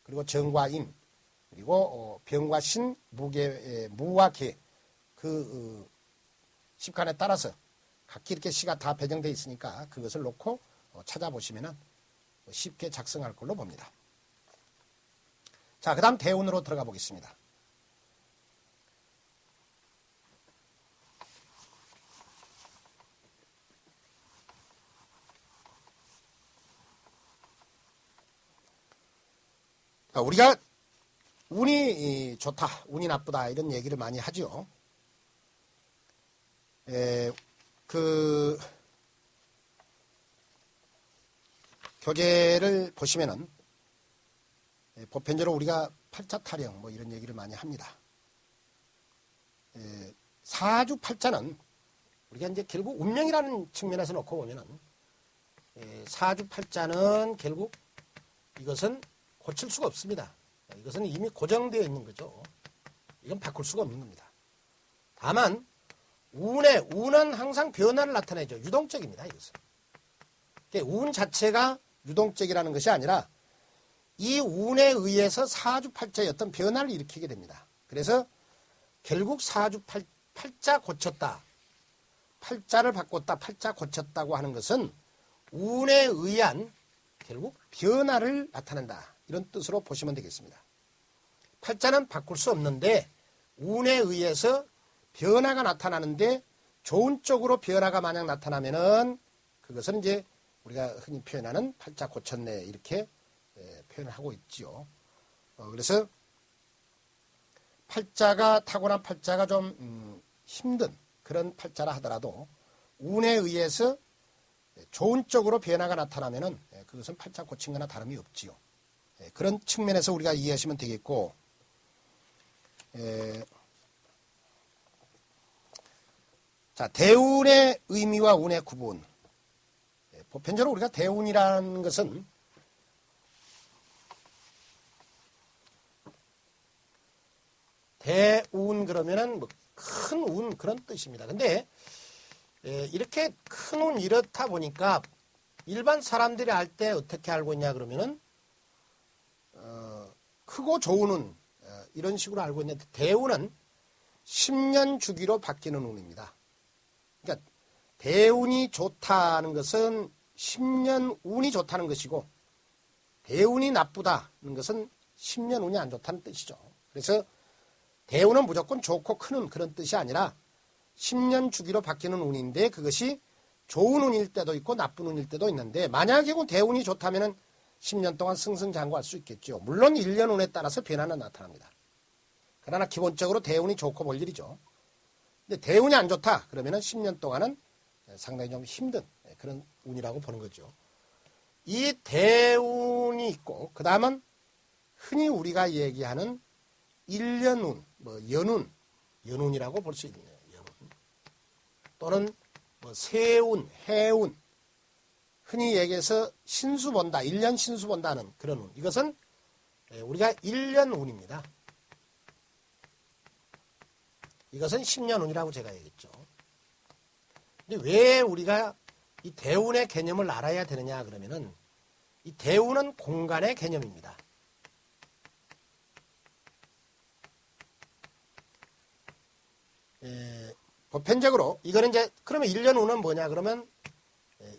그리고 정과 임 그리고 병과 신 무와 개 그 십간에 따라서 각기 이렇게 시가 다 배정되어 있으니까 그것을 놓고 찾아보시면은 쉽게 작성할 걸로 봅니다. 자, 그 다음 대운으로 들어가 보겠습니다. 우리가 운이 좋다, 운이 나쁘다 이런 얘기를 많이 하죠. 그 교재를 보시면은 보편적으로 우리가 팔자타령 뭐 이런 얘기를 많이 합니다. 사주팔자는 우리가 이제 결국 운명이라는 측면에서 놓고 보면은 사주팔자는 결국 이것은 고칠 수가 없습니다. 이것은 이미 고정되어 있는 거죠. 이건 바꿀 수가 없는 겁니다. 다만 운은 항상 변화를 나타내죠. 유동적입니다. 이것은. 운 자체가 유동적이라는 것이 아니라 이 운에 의해서 사주팔자의 어떤 변화를 일으키게 됩니다. 그래서 결국 팔자 고쳤다. 팔자를 바꿨다. 팔자 고쳤다고 하는 것은 운에 의한 결국 변화를 나타낸다. 이런 뜻으로 보시면 되겠습니다. 팔자는 바꿀 수 없는데 운에 의해서 변화가 나타나는데 좋은 쪽으로 변화가 만약 나타나면은 그것은 이제 우리가 흔히 표현하는 팔자 고쳤네 이렇게 표현을 하고 있지요. 그래서 팔자가 타고난 팔자가 좀 힘든 그런 팔자라 하더라도 운에 의해서 좋은 쪽으로 변화가 나타나면은 그것은 팔자 고친 거나 다름이 없지요. 그런 측면에서 우리가 이해하시면 되겠고, 자, 대운의 의미와 운의 구분. 보편적으로 우리가 대운이라는 것은 대운 그러면은 뭐 큰 운 그런 뜻입니다. 근데 이렇게 큰 운 이렇다 보니까 일반 사람들이 알 때 어떻게 알고 있냐 그러면은 크고 좋은 운 이런 식으로 알고 있는데 대운은 10년 주기로 바뀌는 운입니다. 그러니까 대운이 좋다는 것은 10년 운이 좋다는 것이고 대운이 나쁘다는 것은 10년 운이 안 좋다는 뜻이죠. 그래서 대운은 무조건 좋고 큰 운 그런 뜻이 아니라 10년 주기로 바뀌는 운인데 그것이 좋은 운일 때도 있고 나쁜 운일 때도 있는데 만약에 대운이 좋다면은 10년 동안 승승장구할 수 있겠죠. 물론 1년 운에 따라서 변화는 나타납니다. 그러나 기본적으로 대운이 좋고 볼 일이죠. 근데 대운이 안 좋다 그러면은 10년 동안은 상당히 좀 힘든 그런 운이라고 보는 거죠. 이 대운이 있고 그 다음은 흔히 우리가 얘기하는 1년 운, 뭐 연운이라고 볼 수 있네요. 연운. 또는 뭐 세운, 해운, 흔히 얘기해서 신수 본다, 1년 신수 본다는 그런 운. 이것은 우리가 1년 운입니다. 이것은 10년 운이라고 제가 얘기했죠. 근데 왜 우리가 이 대운의 개념을 알아야 되느냐 그러면은 이 대운은 공간의 개념입니다. 보편적으로 이거는 이제 그러면 1년 운은 뭐냐 그러면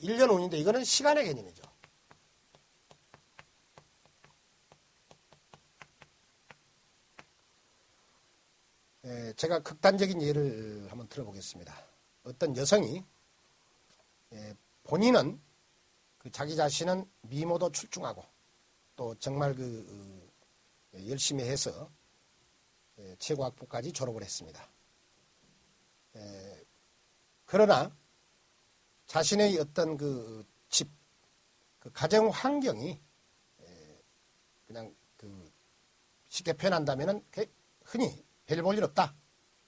1년 운인데 이거는 시간의 개념이죠. 제가 극단적인 예를 한번 들어보겠습니다. 어떤 여성이 본인은 자기 자신은 미모도 출중하고 또 정말 열심히 해서 최고학부까지 졸업을 했습니다. 그러나 자신의 어떤 집, 가정 환경이 그냥 쉽게 표현한다면은 흔히 별 볼 일 없다.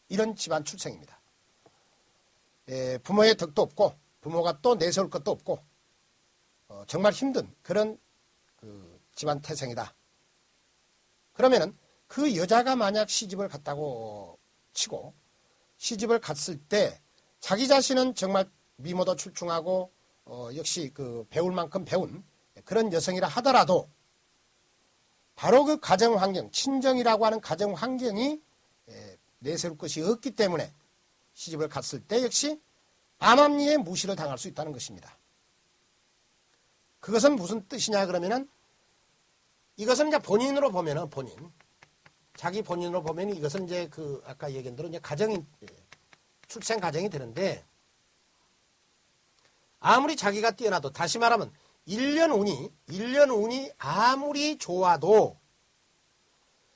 이런 집안 출생입니다. 부모의 덕도 없고 부모가 또 내세울 것도 없고 정말 힘든 그런 집안 태생이다. 그러면은 그 여자가 만약 시집을 갔다고 치고 시집을 갔을 때 자기 자신은 정말 미모도 출중하고 역시 그 배울 만큼 배운 그런 여성이라 하더라도 바로 그 가정 환경, 친정이라고 하는 가정 환경이 내세울 것이 없기 때문에 시집을 갔을 때 역시 암암리에 무시를 당할 수 있다는 것입니다. 그것은 무슨 뜻이냐 그러면은 이것은 이제 본인으로 보면은 자기 본인으로 보면 이것은 이제 그 아까 얘기한 대로 이제 가정이 출생 가정이 되는데 아무리 자기가 뛰어나도 다시 말하면 1년 운이 아무리 좋아도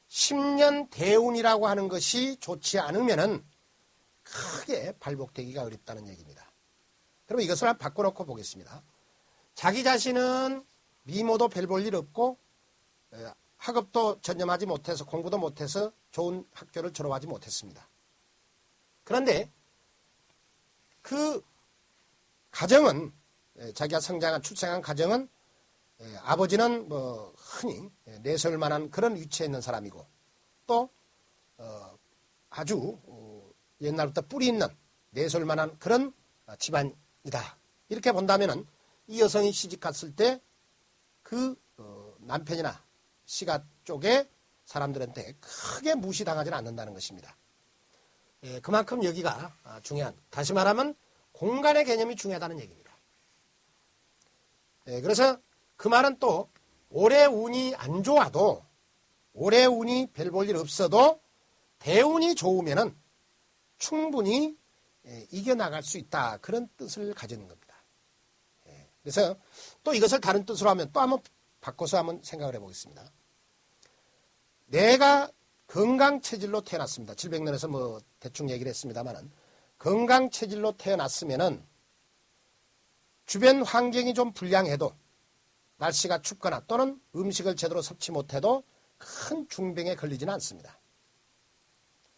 10년 대운이라고 하는 것이 좋지 않으면은 크게 발복되기가 어렵다는 얘기입니다. 그럼 이것을 한번 바꿔놓고 보겠습니다. 자기 자신은 미모도 별 볼 일 없고 학업도 전념하지 못해서 공부도 못해서 좋은 학교를 졸업하지 못했습니다. 그런데 그 가정은 자기가 성장한 출생한 가정은 아버지는 뭐 흔히 내세울 만한 그런 위치에 있는 사람이고 또 아주 옛날부터 뿌리 있는 내세울 만한 그런 집안이다. 이렇게 본다면은 이 여성이 시집 갔을 때 그 남편이나 시가 쪽의 사람들한테 크게 무시당하지는 않는다는 것입니다. 그만큼 여기가 중요한, 다시 말하면 공간의 개념이 중요하다는 얘기입니다. 그래서 그 말은 또 올해 운이 안 좋아도 올해 운이 별 볼 일 없어도 대운이 좋으면은 충분히 이겨나갈 수 있다. 그런 뜻을 가지는 겁니다. 그래서 또 이것을 다른 뜻으로 하면 또 한번 바꿔서 한번 생각을 해보겠습니다. 내가 건강 체질로 태어났습니다. 질병론에서 뭐 대충 얘기를 했습니다만은 건강 체질로 태어났으면은 주변 환경이 좀 불량해도 날씨가 춥거나 또는 음식을 제대로 섭취 못해도 큰 중병에 걸리지는 않습니다.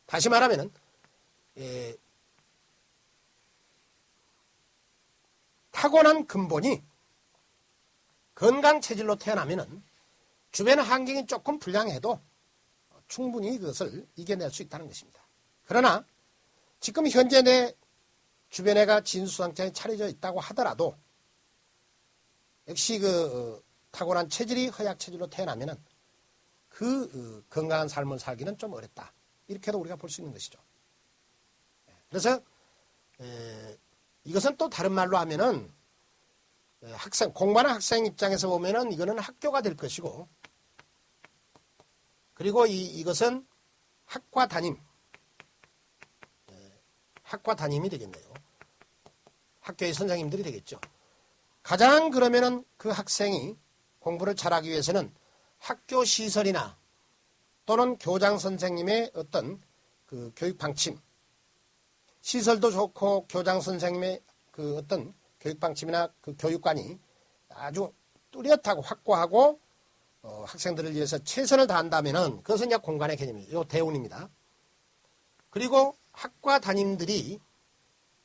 다시 말하면은 타고난 근본이 건강 체질로 태어나면은 주변 환경이 조금 불량해도 충분히 그것을 이겨낼 수 있다는 것입니다. 그러나 지금 현재 내 주변에가 진수성찬이 차려져 있다고 하더라도 역시 그 타고난 체질이 허약 체질로 태어나면은 그 건강한 삶을 살기는 좀 어렵다. 이렇게도 우리가 볼 수 있는 것이죠. 그래서 이것은 또 다른 말로 하면은 학생, 공부하는 학생 입장에서 보면은 이거는 학교가 될 것이고 그리고 이것은 학과 담임이 되겠네요. 학교의 선생님들이 되겠죠. 가장 그러면은 그 학생이 공부를 잘하기 위해서는 학교 시설이나 또는 교장 선생님의 어떤 그 교육 방침, 시설도 좋고 교장 선생님의 그 어떤 교육 방침이나 그 교육관이 아주 뚜렷하고 확고하고 학생들을 위해서 최선을 다한다면은 그것은 이제 공간의 개념이에요. 대운입니다. 그리고 학과 담임들이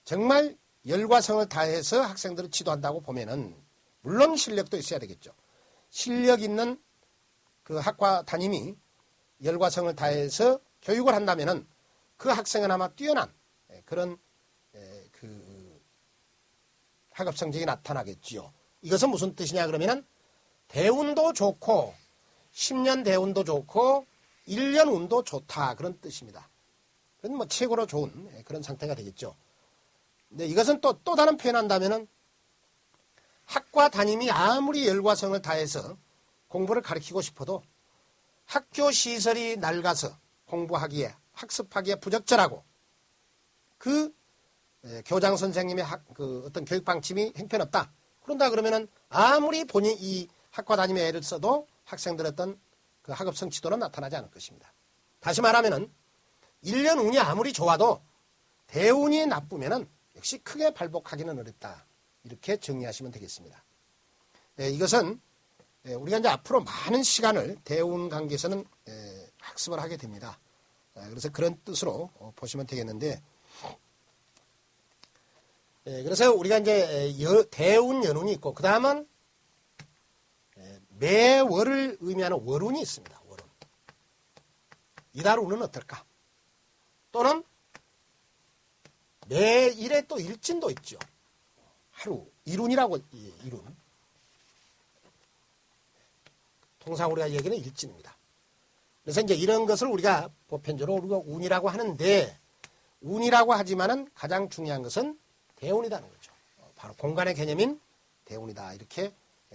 정말 열과 성을 다해서 학생들을 지도한다고 보면은 물론 실력도 있어야 되겠죠. 실력 있는 그 학과 담임이 열과 성을 다해서 교육을 한다면은 그 학생은 아마 뛰어난 그런 그 학업 성적이 나타나겠지요. 이것은 무슨 뜻이냐 그러면은 대운도 좋고 10년 대운도 좋고 1년 운도 좋다 그런 뜻입니다. 그건 뭐 최고로 좋은 그런 상태가 되겠죠. 근데 이것은 또 다른 표현한다면은 학과 담임이 아무리 열과 성을 다해서 공부를 가르치고 싶어도 학교 시설이 낡아서 공부하기에 학습하기에 부적절하고 그 교장 선생님의 그 어떤 교육 방침이 형편없다. 그런다 그러면은 아무리 본인 이 학과 담임의 애를 써도 학생들의 어떤 그 학업 성취도는 나타나지 않을 것입니다. 다시 말하면은 1년 운이 아무리 좋아도 대운이 나쁘면은 역시 크게 발복하기는 어렵다. 이렇게 정리하시면 되겠습니다. 이것은 우리가 이제 앞으로 많은 시간을 대운 관계에서는 학습을 하게 됩니다. 그래서 그런 뜻으로 보시면 되겠는데, 그래서 우리가 이제 대운, 연운이 있고, 그 다음은 매월을 의미하는 월운이 있습니다. 월운. 이달 운은 어떨까? 또는 매일에 또 일진도 있죠. 하루, 일운이라고, 일운. 통상 우리가 얘기는 일진입니다. 그래서 이제 이런 것을 우리가 보편적으로 우리가 운이라고 하는데, 운이라고 하지만은 가장 중요한 것은 대운이라는 거죠. 바로 공간의 개념인 대운이다. 이렇게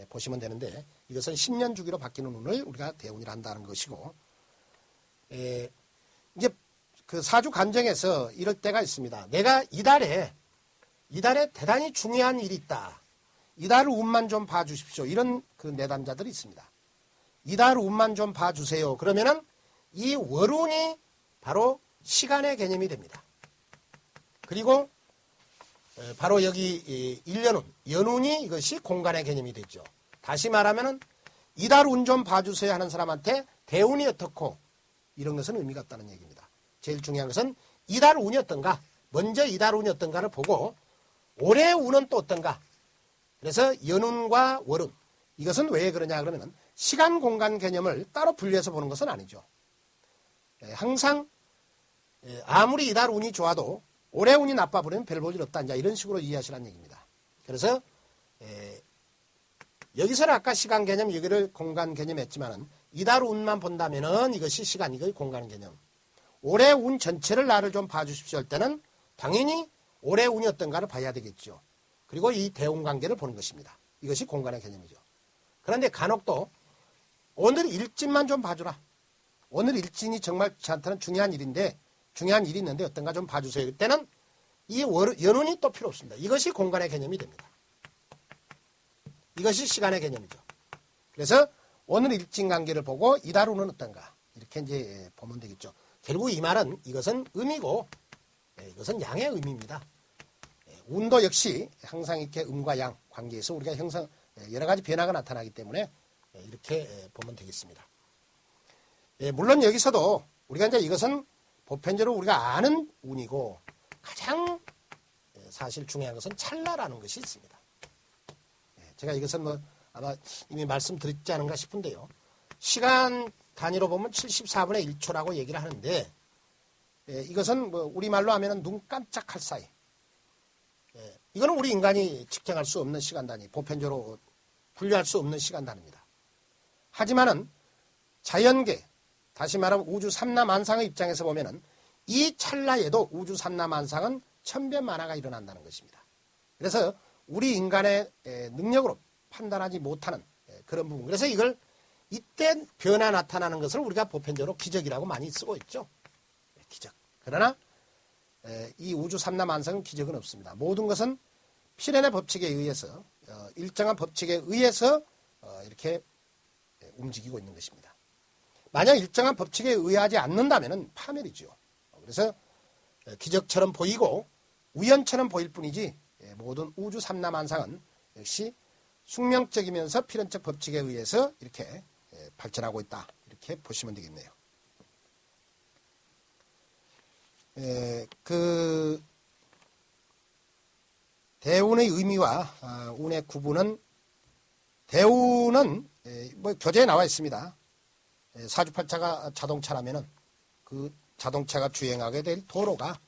보시면 되는데, 이것은 10년 주기로 바뀌는 운을 우리가 대운이라 한다는 것이고, 이제 그 사주 간정에서 이럴 때가 있습니다. 내가 이달에 대단히 중요한 일이 있다. 이달 운만 좀 봐주십시오. 이런 그 내담자들이 있습니다. 이달 운만 좀 봐주세요. 그러면은 이 월운이 바로 시간의 개념이 됩니다. 그리고 바로 여기 일년운, 연운이 이것이 공간의 개념이 되죠. 다시 말하면은 이달 운 좀 봐주세요 하는 사람한테 대운이 어떻고 이런 것은 의미가 없다는 얘기입니다. 제일 중요한 것은 이달 운이 어떤가, 먼저 이달 운이 어떤가를 보고 올해 운은 또 어떤가. 그래서 연운과 월운, 이것은 왜 그러냐 그러면은 시간 공간 개념을 따로 분리해서 보는 것은 아니죠. 항상 아무리 이달 운이 좋아도 올해 운이 나빠버리면 별 볼 일 없다. 이제 이런 식으로 이해하시라는 얘기입니다. 그래서 여기서는 아까 시간 개념, 여기를 공간 개념 했지만은 이달 운만 본다면은 이것이 시간, 이것이 공간 개념. 올해 운 전체를 나를 좀 봐주십시오 할 때는 당연히 올해 운이 어떤가를 봐야 되겠죠. 그리고 이 대운 관계를 보는 것입니다. 이것이 공간의 개념이죠. 그런데 간혹 또 오늘 일진만 좀 봐주라. 오늘 일진이 정말 저한테는 중요한 일인데, 중요한 일이 있는데 어떤가 좀 봐주세요. 그때는 이 연운이 또 필요 없습니다. 이것이 공간의 개념이 됩니다. 이것이 시간의 개념이죠. 그래서 오늘 일진 관계를 보고 이달 운은 어떤가 이렇게 이제 보면 되겠죠. 결국 이 말은 이것은 음이고 이것은 양의 의미입니다. 운도 역시 항상 이렇게 음과 양 관계에서 우리가 형성 여러 가지 변화가 나타나기 때문에 이렇게 보면 되겠습니다. 물론 여기서도 우리가 이제 이것은 보편적으로 우리가 아는 운이고 가장 사실 중요한 것은 찰나라는 것이 있습니다. 제가 이것은 뭐 아마 이미 말씀드렸지 않은가 싶은데요. 시간 단위로 보면 74분의 1초라고 얘기를 하는데 이것은 뭐 우리말로 하면은 눈 깜짝할 사이. 이거는 우리 인간이 측정할 수 없는 시간 단위, 보편적으로 분류할 수 없는 시간 단위입니다. 하지만은 자연계, 다시 말하면 우주 삼라만상의 입장에서 보면은 이 찰나에도 우주 삼라만상은 천변만화가 일어난다는 것입니다. 그래서 우리 인간의 능력으로 판단하지 못하는 그런 부분. 그래서 이걸 이때 변화 나타나는 것을 우리가 보편적으로 기적이라고 많이 쓰고 있죠. 기적. 그러나 이 우주 삼라만상은 기적은 없습니다. 모든 것은 필연의 법칙에 의해서 일정한 법칙에 의해서 이렇게 움직이고 있는 것입니다. 만약 일정한 법칙에 의하지 않는다면 파멸이죠. 그래서 기적처럼 보이고 우연처럼 보일 뿐이지 모든 우주 삼라만상은 역시 숙명적이면서 필연적 법칙에 의해서 이렇게 발전하고 있다. 이렇게 보시면 되겠네요. 그 대운의 의미와 운의 구분은 대운은 뭐 교재에 나와 있습니다. 사주팔자가 자동차라면은 그 자동차가 주행하게 될 도로가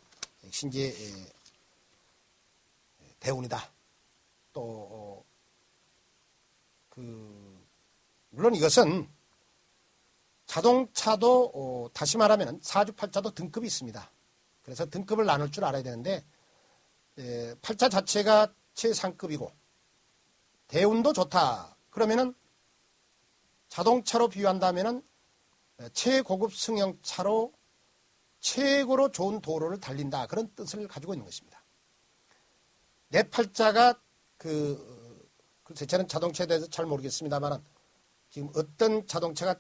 역시 이제 대운이다. 또 물론 이것은 자동차도 다시 말하면 사주팔자도 등급이 있습니다. 그래서 등급을 나눌 줄 알아야 되는데 팔자 자체가 최상급이고 대운도 좋다. 그러면은 자동차로 비유한다면은 최고급 승용차로 최고로 좋은 도로를 달린다. 그런 뜻을 가지고 있는 것입니다. 내 팔자가 글쎄 저는 자동차에 대해서 잘 모르겠습니다만 지금 어떤 자동차가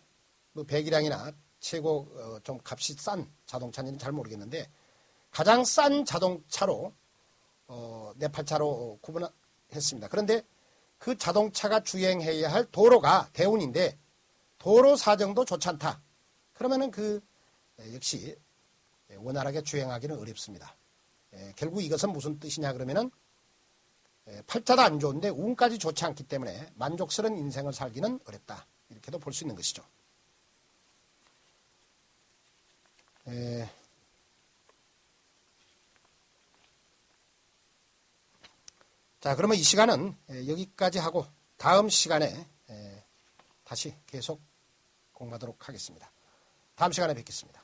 뭐 배기량이나 최고 좀 값이 싼 자동차인지는 잘 모르겠는데 가장 싼 자동차로 내 팔자로 구분했습니다. 그런데 그 자동차가 주행해야 할 도로가 대운인데 도로 사정도 좋지 않다. 그러면은 역시 원활하게 주행하기는 어렵습니다. 결국 이것은 무슨 뜻이냐 그러면은 팔자도 안 좋은데 운까지 좋지 않기 때문에 만족스러운 인생을 살기는 어렵다. 이렇게도 볼 수 있는 것이죠. 자, 그러면 이 시간은 여기까지 하고 다음 시간에 다시 계속 공부하도록 하겠습니다. 다음 시간에 뵙겠습니다.